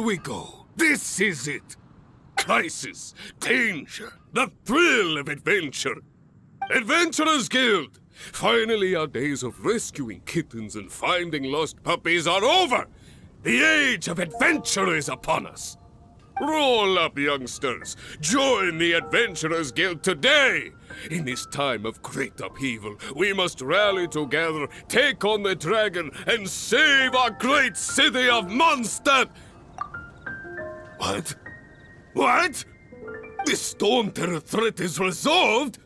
we go. This is it. Crisis, danger, the thrill of adventure. Adventurers Guild! Finally, our days of rescuing kittens and finding lost puppies are over! The age of adventure is upon us! Roll up, youngsters! Join the Adventurers Guild today! In this time of great upheaval, we must rally together, take on the dragon, and save our great city of Mondstadt! What? What? The Storm Terror threat is resolved?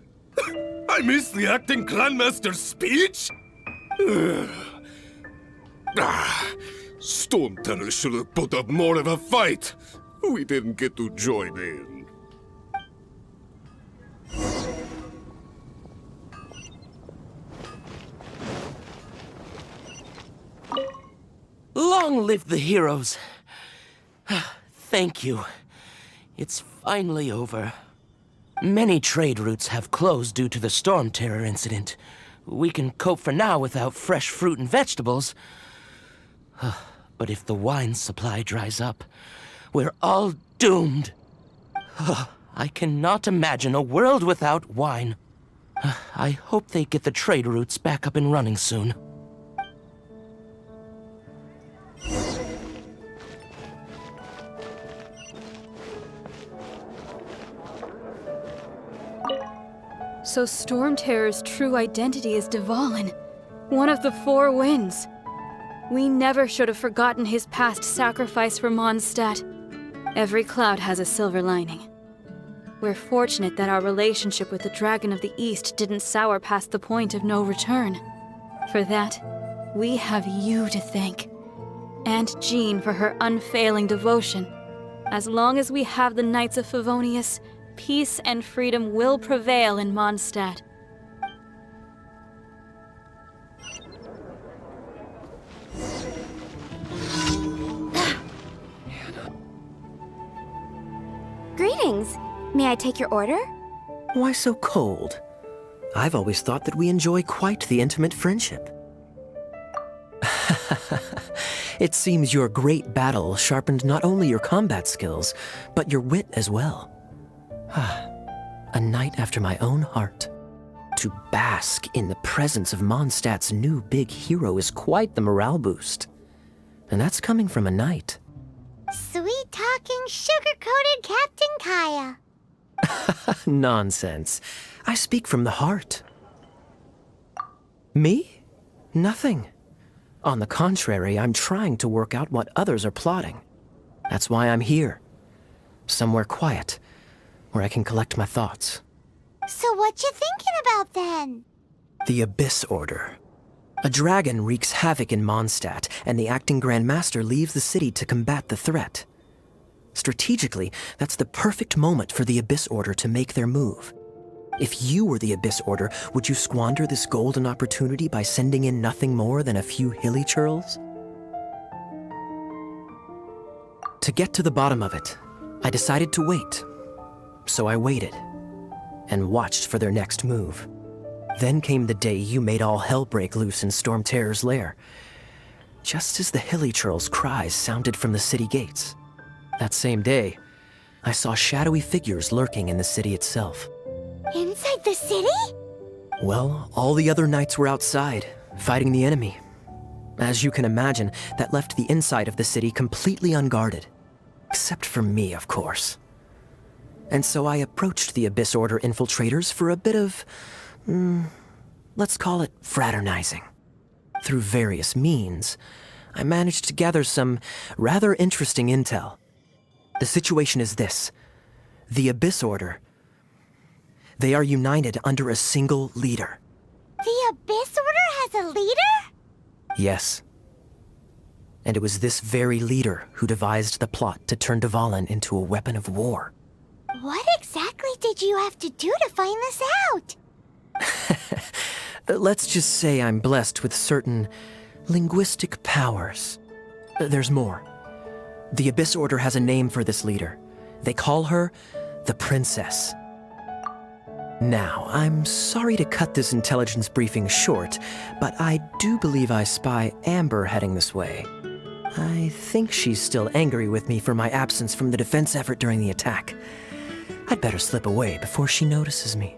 I missed the acting Grandmaster's speech? Storm Terror should have put up more of a fight. We didn't get to join in. Long live the heroes. Thank you. It's finally over. Many trade routes have closed due to the Storm Terror incident. We can cope for now without fresh fruit and vegetables. But if the wine supply dries up, we're all doomed. I cannot imagine a world without wine. I hope they get the trade routes back up and running soon. So Storm Terror's true identity is Dvalin, one of the Four Winds. We never should have forgotten his past sacrifice for Mondstadt. Every cloud has a silver lining. We're fortunate that our relationship with the Dragon of the East didn't sour past the point of no return. For that, we have you to thank. And Jean for her unfailing devotion. As long as we have the Knights of Favonius, peace and freedom will prevail in Mondstadt. Greetings. May I take your order? Why so cold? I've always thought that we enjoy quite the intimate friendship. It seems your great battle sharpened not only your combat skills, but your wit as well. A knight after my own heart. To bask in the presence of Mondstadt's new big hero is quite the morale boost. And that's coming from a knight. Sweet-talking, sugar-coated Captain Kaya. Nonsense. I speak from the heart. Me? Nothing. On the contrary, I'm trying to work out what others are plotting. That's why I'm here. Somewhere quiet, where I can collect my thoughts. So what you thinking about then? The Abyss Order. A dragon wreaks havoc in Mondstadt, and the acting Grand Master leaves the city to combat the threat. Strategically, that's the perfect moment for the Abyss Order to make their move. If you were the Abyss Order, would you squander this golden opportunity by sending in nothing more than a few hilly churls? To get to the bottom of it, I decided to wait. So I waited, and watched for their next move. Then came the day you made all hell break loose in Storm Terror's lair. Just as the hilly churls' cries sounded from the city gates. That same day, I saw shadowy figures lurking in the city itself. Inside the city? Well, all the other knights were outside, fighting the enemy. As you can imagine, that left the inside of the city completely unguarded. Except for me, of course. And so I approached the Abyss Order infiltrators for a bit of, let's call it fraternizing. Through various means, I managed to gather some rather interesting intel. The situation is this. The Abyss Order, they are united under a single leader. The Abyss Order has a leader? Yes. And it was this very leader who devised the plot to turn Dvalin into a weapon of war. What exactly did you have to do to find this out? Let's just say I'm blessed with certain linguistic powers. There's more. The Abyss Order has a name for this leader. They call her the Princess. Now, I'm sorry to cut this intelligence briefing short, but I do believe I spy Amber heading this way. I think she's still angry with me for my absence from the defense effort during the attack. I'd better slip away before she notices me.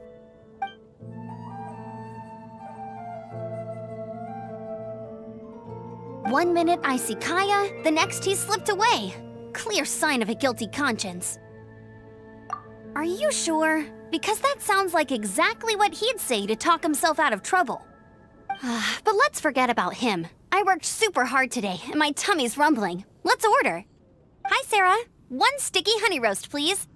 One minute I see Kaya, the next he slipped away. Clear sign of a guilty conscience. Are you sure? Because that sounds like exactly what he'd say to talk himself out of trouble. But let's forget about him. I worked super hard today, and my tummy's rumbling. Let's order. Hi, Sarah. 1 sticky honey roast, please.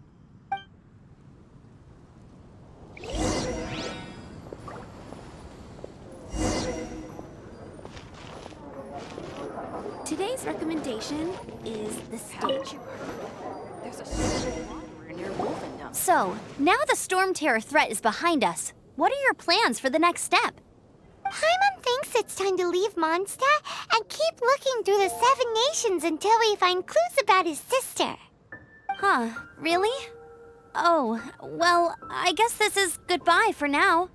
Today's recommendation is the stage. So, now the Storm Terror threat is behind us. What are your plans for the next step? Paimon thinks it's time to leave Mondstadt and keep looking through the 7 nations until we find clues about his sister. Huh, really? Oh, well, I guess this is goodbye for now.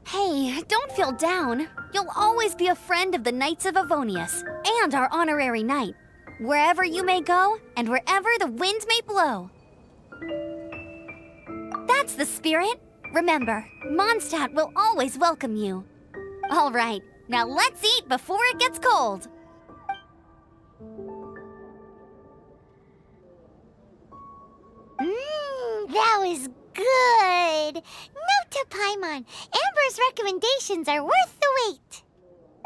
Hey, don't feel down. You'll always be a friend of the Knights of Avonius and our honorary knight. Wherever you may go, and wherever the wind may blow. That's the spirit. Remember, Mondstadt will always welcome you. All right, now let's eat before it gets cold. That was good. Note to Paimon, Amber's recommendations are worth the wait.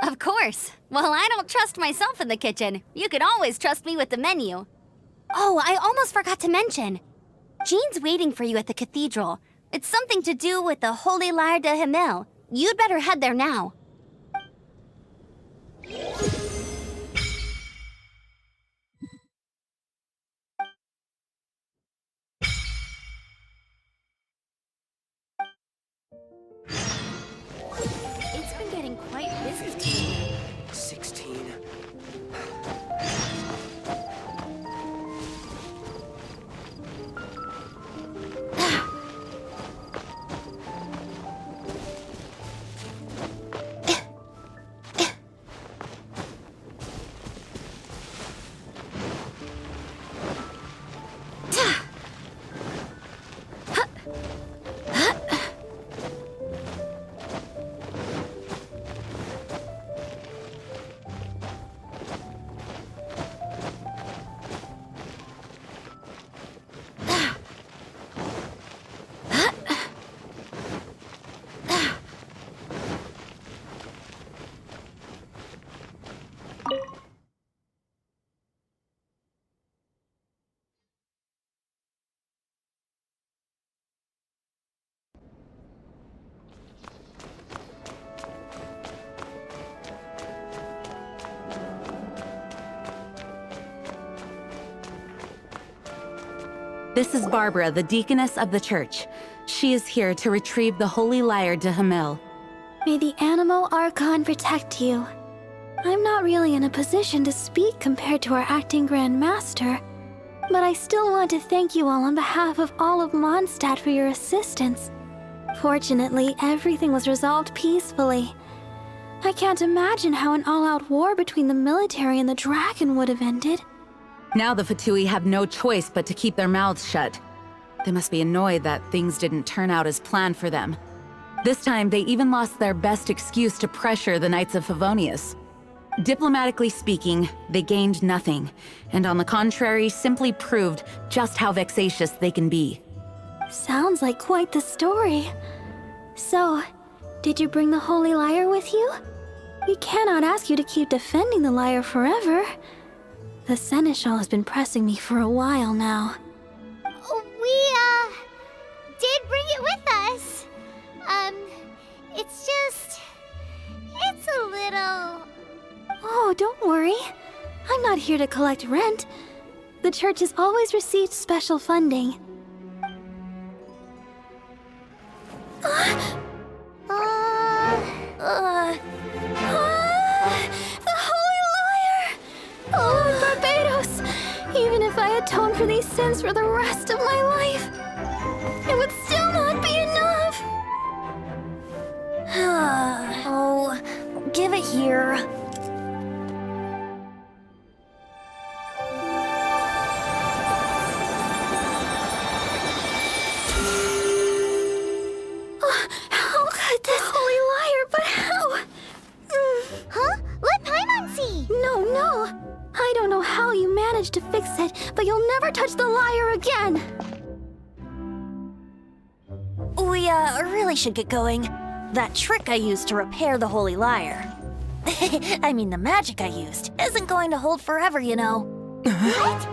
Of course. Well, I don't trust myself in the kitchen. You can always trust me with the menu. Oh, I almost forgot to mention. Jean's waiting for you at the cathedral. It's something to do with the Holy Lyre de Himmel. You'd better head there now. It's been getting quite busy today. 16. This is Barbara, the deaconess of the church. She is here to retrieve the Holy Lyre de Himmel. May the Animo Archon protect you. I'm not really in a position to speak compared to our acting Grand Master, but I still want to thank you all on behalf of all of Mondstadt for your assistance. Fortunately, everything was resolved peacefully. I can't imagine how an all-out war between the military and the dragon would have ended. Now the Fatui have no choice but to keep their mouths shut. They must be annoyed that things didn't turn out as planned for them. This time, they even lost their best excuse to pressure the Knights of Favonius. Diplomatically speaking, they gained nothing, and on the contrary, simply proved just how vexatious they can be. Sounds like quite the story. So, did you bring the Holy Lyre with you? We cannot ask you to keep defending the lyre forever. The Seneschal has been pressing me for a while now. We, did bring it with us. It's a little... Oh, don't worry. I'm not here to collect rent. The church has always received special funding. The Holy Lyre! Oh, Barbados! Even if I atone for these sins for the rest of my life, it would still not be enough! Oh, give it here. it, but you'll never touch the lyre again! We, really should get going. That trick I used to repair the Holy Lyre. I mean, the magic I used isn't going to hold forever, you know. What?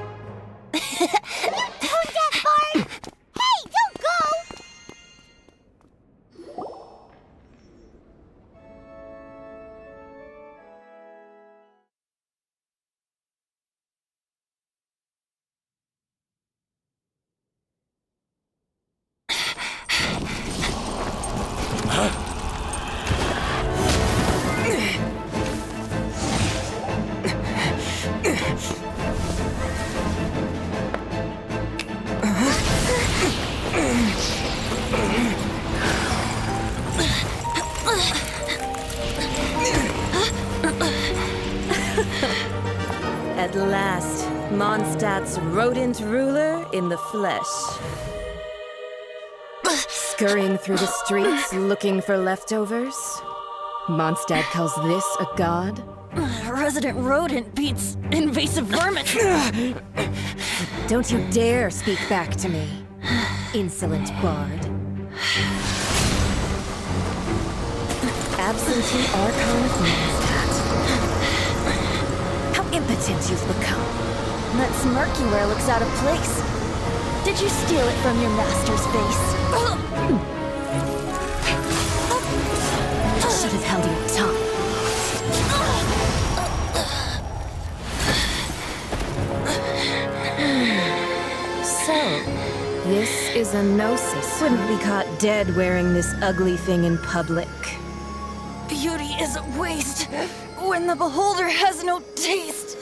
Tone deaf, Bard! Hey, don't go! At last, Mondstadt's rodent ruler in the flesh. Scurrying through the streets looking for leftovers? Mondstadt calls this a god? Resident rodent beats invasive vermin. Don't you dare speak back to me, insolent bard. Absentee Archon of Mondstadt. How impotent you've become. That smirk you wear looks out of place. Did you steal it from your master's face? Should have held your tongue. So, this is a gnosis. Wouldn't be caught dead wearing this ugly thing in public. Beauty is a waste when the beholder has no taste.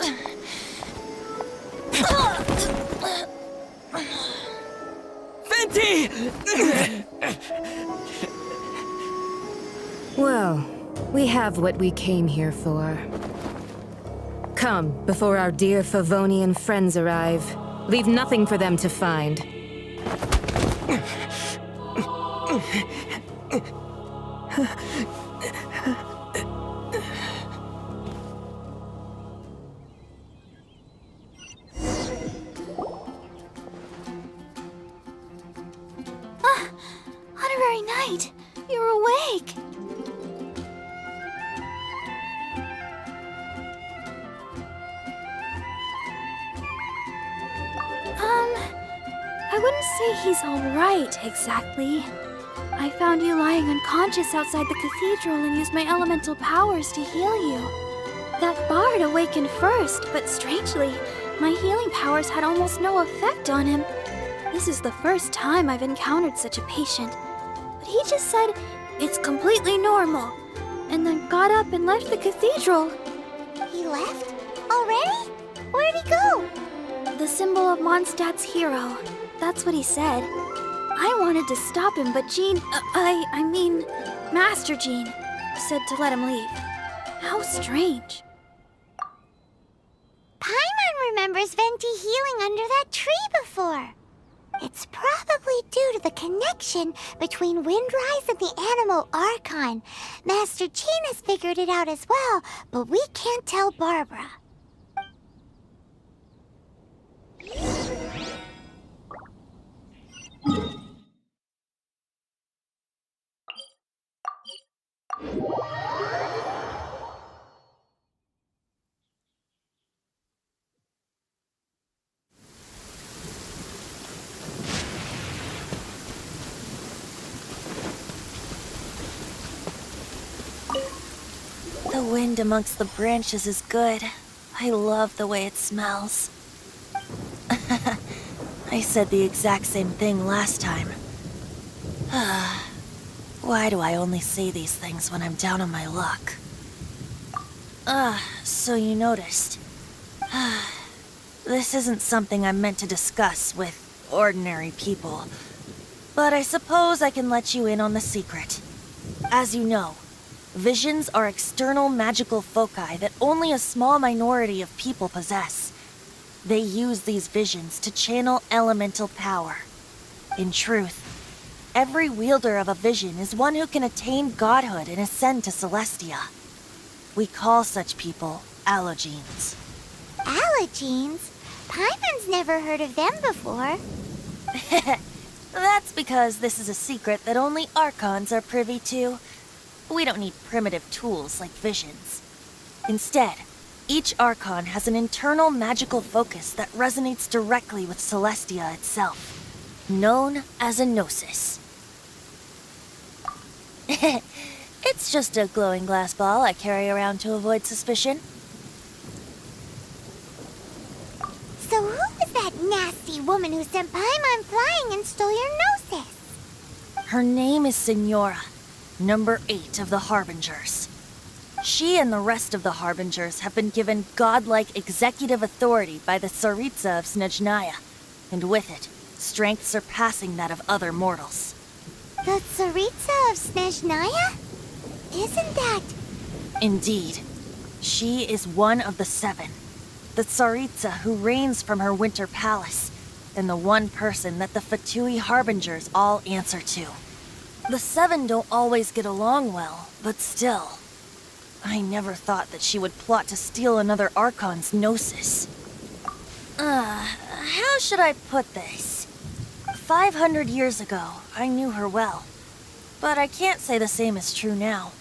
Venti! Well, we have what we came here for. Come, before our dear Favonian friends arrive. Leave nothing for them to find. Honorary Knight, you're awake. I wouldn't say he's all right, exactly. I found you lying unconscious outside the cathedral and used my elemental powers to heal you. That bard awakened first, but strangely, my healing powers had almost no effect on him. This is the first time I've encountered such a patient. But he just said, it's completely normal, and then got up and left the cathedral. He left? Already? Where'd he go? The symbol of Mondstadt's hero. That's what he said. I wanted to stop him, but Jean, I mean, Master Jean, said to let him leave. How strange. Paimon remembers Venti healing under that tree before. It's probably due to the connection between Windrise and the animal Archon. Master Jean has figured it out as well, but we can't tell Barbara. The wind amongst the branches is good. I love the way it smells. I said the exact same thing last time. Why do I only say these things when I'm down on my luck? So you noticed. This isn't something I'm meant to discuss with ordinary people. But I suppose I can let you in on the secret. As you know, visions are external magical foci that only a small minority of people possess. They use these visions to channel elemental power. In truth, every wielder of a vision is one who can attain godhood and ascend to Celestia. We call such people allogenes. Allogenes? Paimon's never heard of them before. That's because this is a secret that only Archons are privy to. We don't need primitive tools like visions. Instead, each Archon has an internal magical focus that resonates directly with Celestia itself, known as a gnosis. It's just a glowing glass ball I carry around to avoid suspicion. So who was that nasty woman who sent Paimon flying and stole your gnosis? Her name is Signora, number 8 of the Harbingers. She and the rest of the Harbingers have been given godlike executive authority by the Tsaritsa of Snezhnaya, and with it, strength surpassing that of other mortals. The Tsaritsa of Snezhnaya? Isn't that... Indeed. She is one of the 7. The Tsaritsa who reigns from her winter palace, and the one person that the Fatui Harbingers all answer to. The 7 don't always get along well, but still. I never thought that she would plot to steal another Archon's gnosis. How should I put this? 500 years ago, I knew her well. But I can't say the same is true now.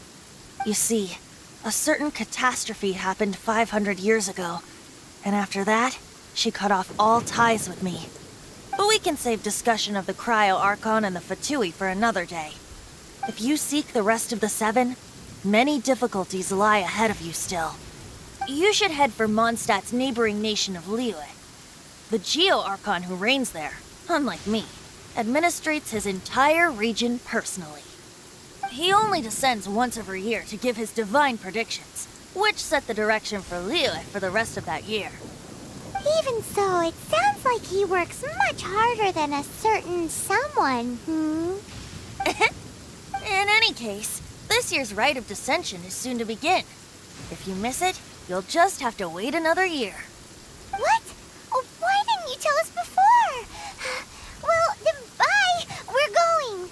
You see, a certain catastrophe happened 500 years ago, and after that, she cut off all ties with me. But we can save discussion of the Cryo-Archon and the Fatui for another day. If you seek the rest of the 7, many difficulties lie ahead of you still. You should head for Mondstadt's neighboring nation of Liyue. The Geo-Archon who reigns there, unlike me, administrates his entire region personally. He only descends once every year to give his divine predictions, which set the direction for Liyue for the rest of that year. Even so, it sounds like he works much harder than a certain someone, In any case, this year's Rite of Descension is soon to begin. If you miss it, you'll just have to wait another year. What? Oh, why didn't you tell us before? Well, then bye! We're going!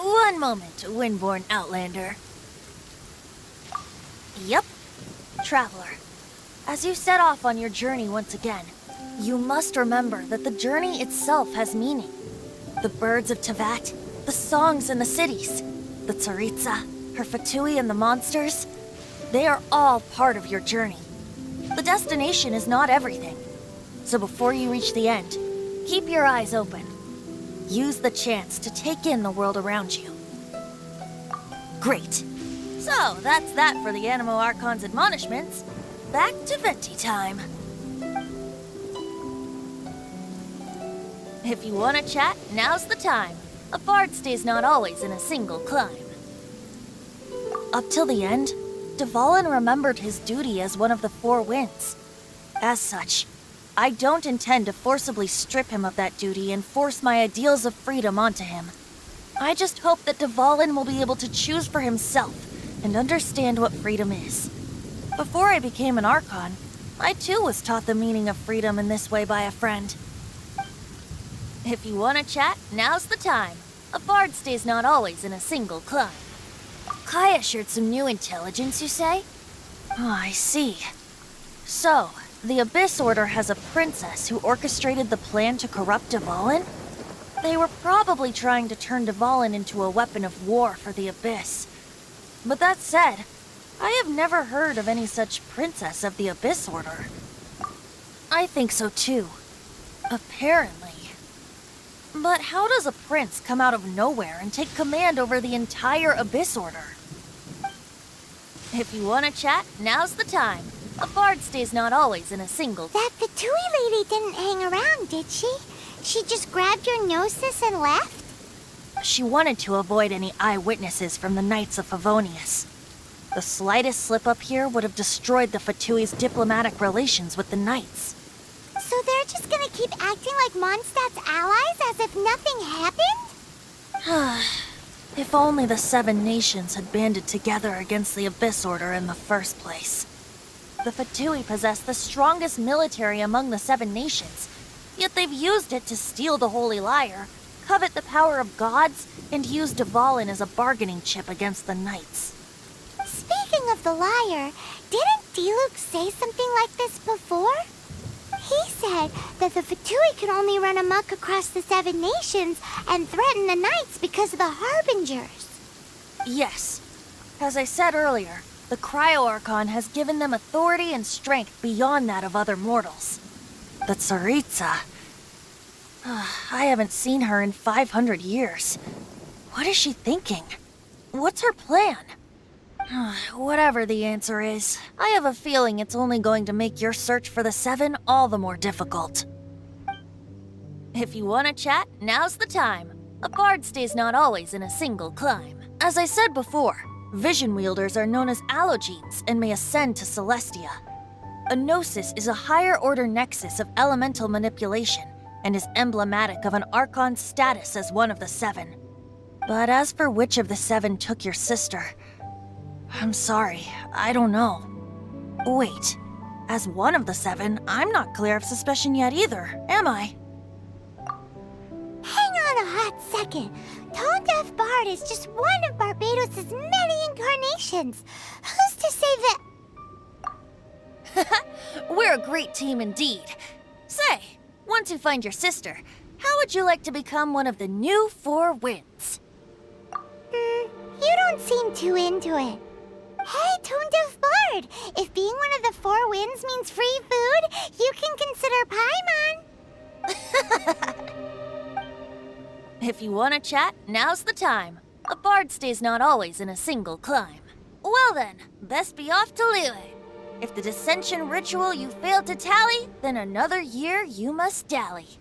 One moment, Windborn Outlander. Yep, Traveler. As you set off on your journey once again, you must remember that the journey itself has meaning. The birds of Tevat, the songs in the cities, the Tsaritsa, her Fatui and the monsters, they are all part of your journey. The destination is not everything. So before you reach the end, keep your eyes open. Use the chance to take in the world around you. Great. So, that's that for the Animo Archon's admonishments. Back to Venti time. If you want to chat, now's the time. A bard stays not always in a single climb. Up till the end, Dvalin remembered his duty as one of the 4 winds. As such, I don't intend to forcibly strip him of that duty and force my ideals of freedom onto him. I just hope that Dvalin will be able to choose for himself and understand what freedom is. Before I became an Archon, I too was taught the meaning of freedom in this way by a friend. If you want to chat, now's the time. A bard stays not always in a single climb. Kaya shared some new intelligence, you say? Oh, I see. So, the Abyss Order has a princess who orchestrated the plan to corrupt Dvalin? They were probably trying to turn Dvalin into a weapon of war for the Abyss. But that said, I have never heard of any such princess of the Abyss Order. I think so too. Apparently. But how does a prince come out of nowhere and take command over the entire Abyss Order? If you want to chat, now's the time. A bard stays not always in a single... That Fatui lady didn't hang around, did she? She just grabbed your gnosis and left? She wanted to avoid any eyewitnesses from the Knights of Favonius. The slightest slip-up here would have destroyed the Fatui's diplomatic relations with the Knights. So they're just gonna keep acting like Mondstadt's allies as if nothing happened? If only the 7 nations had banded together against the Abyss Order in the first place. The Fatui possess the strongest military among the 7 nations, yet they've used it to steal the Holy Lyre, covet the power of gods, and use Dvalin as a bargaining chip against the Knights. Speaking of the lyre, didn't Diluc say something like this before? He said that the Fatui can only run amok across the 7 nations and threaten the knights because of the Harbingers. Yes. As I said earlier, the Cryo-Archon has given them authority and strength beyond that of other mortals. But Tsaritsa... I haven't seen her in 500 years. What is she thinking? What's her plan? Whatever the answer is, I have a feeling it's only going to make your search for the 7 all the more difficult. If you want to chat, now's the time. A bard stays not always in a single climb. As I said before, vision wielders are known as allogenes and may ascend to Celestia. A gnosis is a higher-order nexus of elemental manipulation and is emblematic of an Archon's status as one of the 7. But as for which of the 7 took your sister, I'm sorry, I don't know. Wait, as one of the 7, I'm not clear of suspicion yet either, am I? Hang on a hot second. Tone Deaf Bard is just one of Barbados' many incarnations. Who's to say that... We're a great team indeed. Say, once you find your sister, how would you like to become one of the new 4 winds? You don't seem too into it. Hey, Tone Deaf Bard! If being one of the 4 winds means free food, you can consider Paimon. If you want to chat, now's the time. A bard stays not always in a single climb. Well then, best be off to Liyue. If the dissension ritual you failed to tally, then another year you must dally.